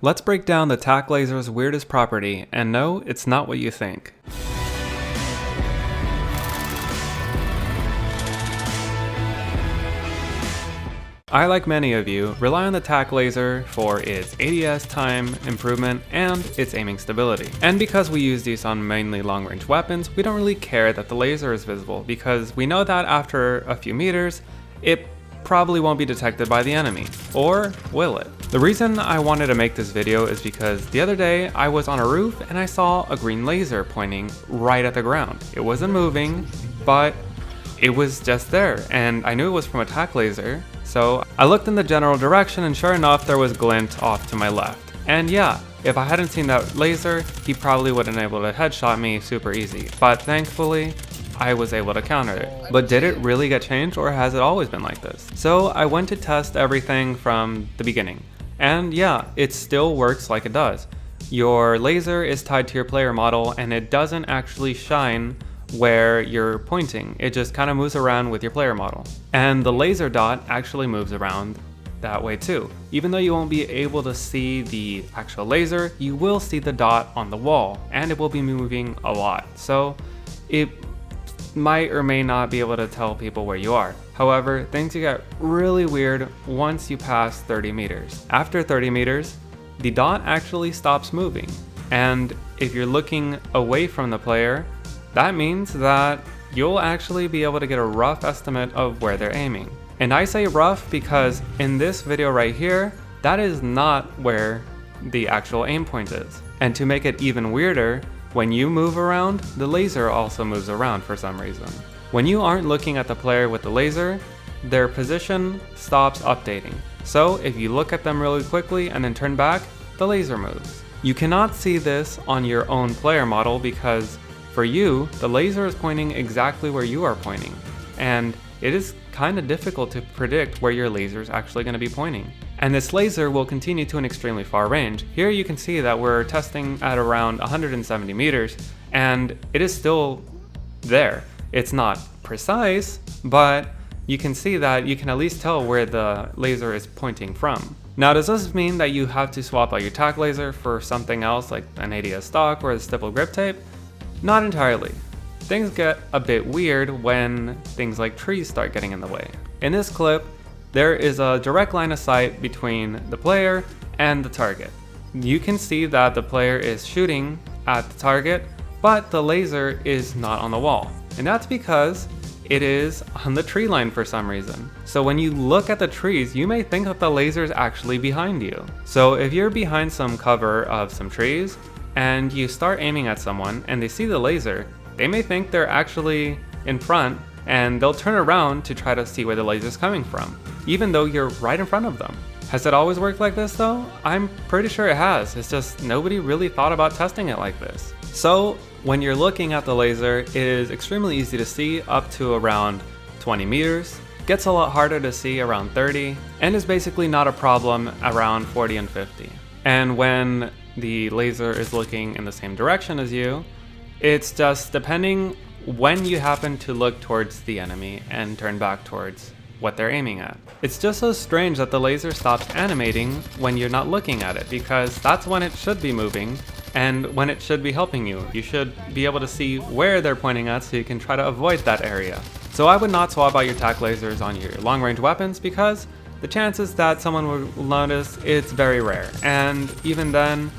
Let's break down the Tac Laser's weirdest property, and no, it's not what you think. I, like many of you, rely on the Tac Laser for its ADS time improvement and its aiming stability. And because we use these on mainly long-range weapons, we don't really care that the laser is visible because we know that after a few meters, it probably won't be detected by the enemy. Or will it? The reason I wanted to make this video is because the other day I was on a roof and I saw a green laser pointing right at the ground. It wasn't moving, but it was just there, and I knew it was from a Tac Laser. So I looked in the general direction, and sure enough, there was Glint off to my left. And yeah, if I hadn't seen that laser, he probably wouldn't have been able to headshot me super easy. But thankfully, I was able to counter it. But did it really get changed, or has it always been like this? So I went to test everything from the beginning. And yeah, it still works like it does. Your laser is tied to your player model, and it doesn't actually shine where you're pointing. It just kind of moves around with your player model. And the laser dot actually moves around that way too. Even though you won't be able to see the actual laser, you will see the dot on the wall, and it will be moving a lot. So it might or may not be able to tell people where you are. However, things get really weird once you pass 30 meters. After 30 meters, the dot actually stops moving. And if you're looking away from the player, that means that you'll actually be able to get a rough estimate of where they're aiming. And I say rough because in this video right here, that is not where the actual aim point is. And to make it even weirder, when you move around, the laser also moves around for some reason. When you aren't looking at the player with the laser, their position stops updating. So if you look at them really quickly and then turn back, the laser moves. You cannot see this on your own player model because for you, the laser is pointing exactly where you are pointing. And it is kind of difficult to predict where your laser is actually going to be pointing. And this laser will continue to an extremely far range. Here you can see that we're testing at around 170 meters, and it is still there. It's not precise, but you can see that you can at least tell where the laser is pointing from. Now, does this mean that you have to swap out your Tac Laser for something else like an ADS stock or the stipple grip tape? Not entirely. Things get a bit weird when things like trees start getting in the way. In this clip, there is a direct line of sight between the player and the target. You can see that the player is shooting at the target, but the laser is not on the wall. And that's because it is on the tree line for some reason. So when you look at the trees, you may think that the laser is actually behind you. So if you're behind some cover of some trees, and you start aiming at someone and they see the laser, they may think they're actually in front, and they'll turn around to try to see where the laser's coming from, even though you're right in front of them. Has it always worked like this though? I'm pretty sure it has. It's just nobody really thought about testing it like this. So when you're looking at the laser, it is extremely easy to see up to around 20 meters. Gets a lot harder to see around 30, and is basically not a problem around 40 and 50. And when the laser is looking in the same direction as you, it's just depending when you happen to look towards the enemy and turn back towards what they're aiming at. It's just so strange that the laser stops animating when you're not looking at it, because that's when it should be moving and when it should be helping you. You should be able to see where they're pointing at so you can try to avoid that area. So I would not swap out your Tac Lasers on your long range weapons because the chances that someone will notice, it's very rare. And even then,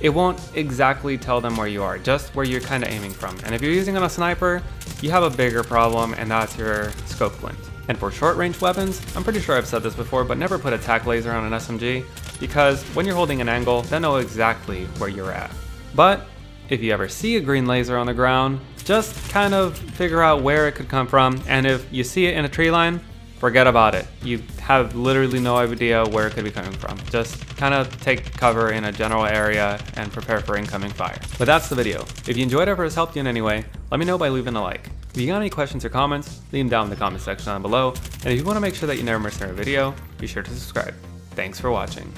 it won't exactly tell them where you are, just where you're kind of aiming from. And if you're using on a sniper, you have a bigger problem, and that's your scope glint. And for short range weapons, I'm pretty sure I've said this before, but never put a Tac Laser on an SMG, because when you're holding an angle, they'll know exactly where you're at. But if you ever see a green laser on the ground, just kind of figure out where it could come from, and if you see it in a tree line, forget about it. You have literally no idea where it could be coming from. Just kind of take cover in a general area and prepare for incoming fire. But that's the video. If you enjoyed it or it's helped you in any way, let me know by leaving a like. If you got any questions or comments, leave them down in the comment section down below. And if you want to make sure that you never miss another video, be sure to subscribe. Thanks for watching.